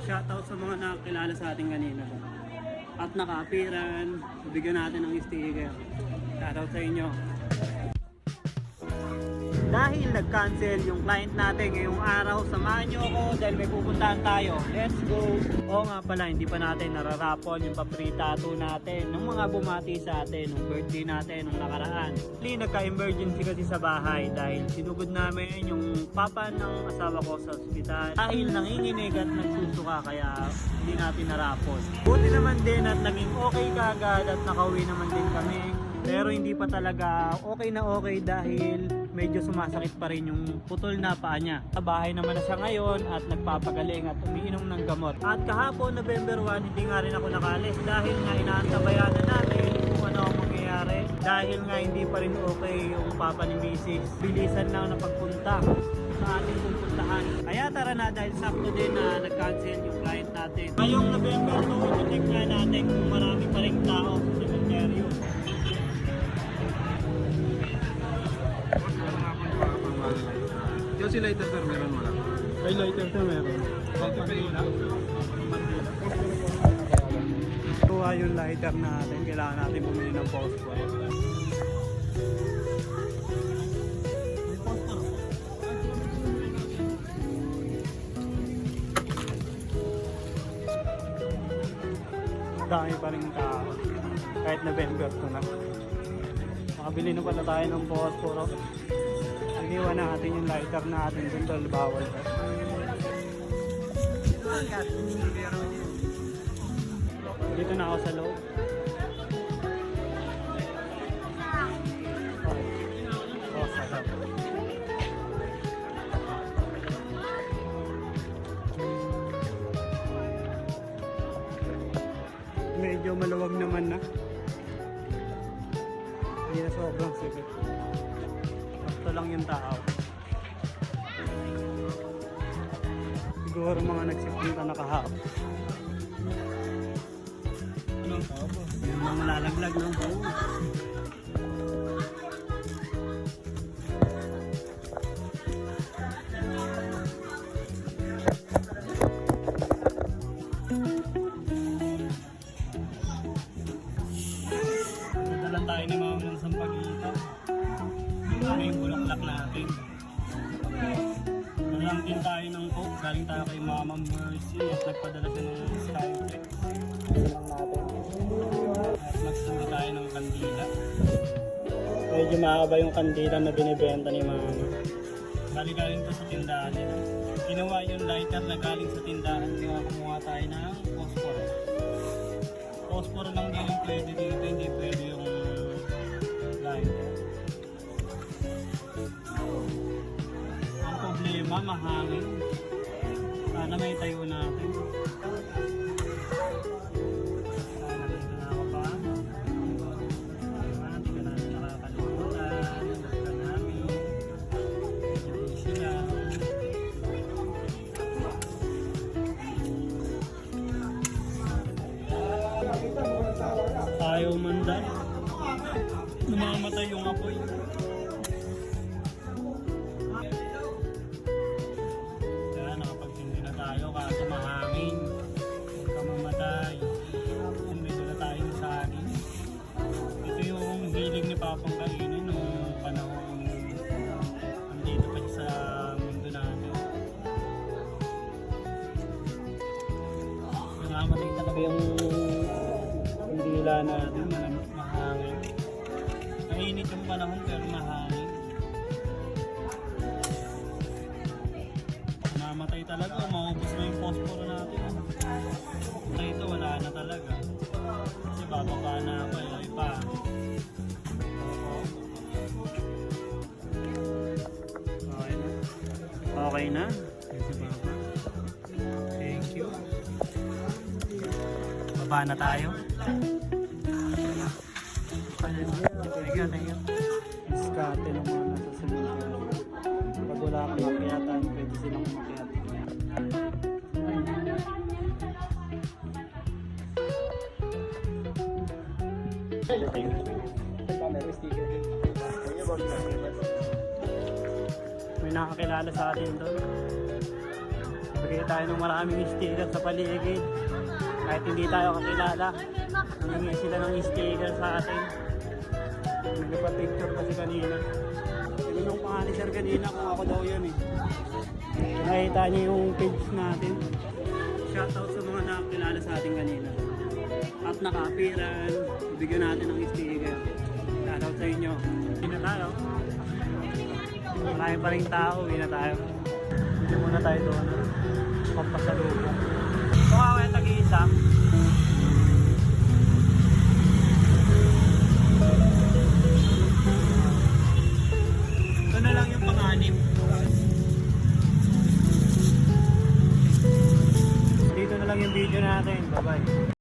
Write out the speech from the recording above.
Shoutout sa mga nakakilala sa atin kanina ba? At naka-appearan, bigyan natin ng sticker. Shoutout sa inyo. Dahil nag-cancel yung client natin ngayong araw, samahan nyo ako dahil may pupuntahan tayo. Let's go! Oo nga pala, hindi pa natin nararapon yung pa-free tattoo natin nung mga bumati sa atin, nung birthday natin, nung nakaraan. Actually, nagka-emergency kasi sa bahay dahil sinugod namin yung papa ng asawa ko sa ospital. Dahil nanginginig at nagsusuka kaya hindi natin narapon. Buti naman din at naging okay kagad at nakauwi naman din kami. Pero hindi pa talaga okay na okay dahil medyo sumasakit pa rin yung putol na paa niya. Sa bahay naman na siya ngayon at nagpapagaling at umiinom ng gamot. At kahapon November 1 hindi nga rin ako nakalis dahil nga inaantabayan na natin kung ano ang mangyayari. Dahil nga hindi pa rin okay yung papa ni Mrs. Bilisan lang na pagpunta sa ating pupuntahan. Kaya tara na dahil sakto din na nag-cancel yung client natin. Ngayong November 2, iti-check nga natin kung marami pa rin tao sa cemetery. Yung si lighter sir, meron mo lang. Ay, lighter sir, meron. Kuha yung lighter natin. Kailangan natin bumili ng phosphor. Dami pa rin tao. Kahit November 2 na. Makabili na pala tayo ng phosphor. Iniwan natin yung lighter natin dun dahil bawal pa. Dito na ako sa loob. Oh, sarap. Medyo maluwag naman na. Hindi na sobrang sikip. Ito lang yung tao. Siguro mga nagsipunta na kahapon. Ano ang tao po? Yung mga malalaglag ng buo. Dito lang tayo ni Mama ng Sampaguita. Ano yung bulaklak natin. Nalangkin tayo ng coke. Galing tayo kay Mama Mercy at nagpadala siya ng Skyflex. Ito lang natin. At magsundo tayo ng kandila. Medyo mahaba yung kandila na binibenta ni Mama. Galing to sa tindahan nila. Ginawa yung lighter na galing sa tindahan. Kumuha tayo ng phosphor. Phosphor lang din yung pwede dito. Hindi pwede yung lighter. Ang problema, mahangin. Sana may tayo natin. Sana dito na ako pa. Hindi ka natin nakakalimutan. Basta namin. Medyo busy lang. Ayaw mandan. Namamatay yung apoy. Kaya nakapagtindi na tayo kaso mahangin. Huwag ka mamatay. Medyo na tayo sa akin. Ito yung hilig ni Papang kainin nung panahon nandito pa siya sa mundo natin. Namamatay talaga yung dila natin. Mahangin. Mainit yung panahon pero mahangin. Namatay talaga, maubos na yung phosphor natin. Kaya ito wala na talaga. Kasi bababa na ako, ay pa. Okay na. Okay na. Kasi baba. Thank you. Baba na tayo. Thank you. Diskarte ng mga nasa cemetery. Pag wala kang makyatan, pwede silang makyat. May nakakilala sa atin doon. Sabi Nagbigay tayo ng maraming sticker sa paligid. Kahit hindi tayo kakilala, nangingi sila ng sticker sa atin. Nagpa-picture kasi kanina. Tinanong pa nga ni sir kanina kung ako daw yun eh. Nakita niya yung page natin. Shoutout sa mga nakakilala sa atin kanina. At naka-appearance, bigyan natin ng sticker. Shoutout sa inyo. Hindi na tayo. Marami pa rin tao, hindi na tayo. Hindi muna tayo doon. Pampasalubong. Kung ako yung tag-iisa,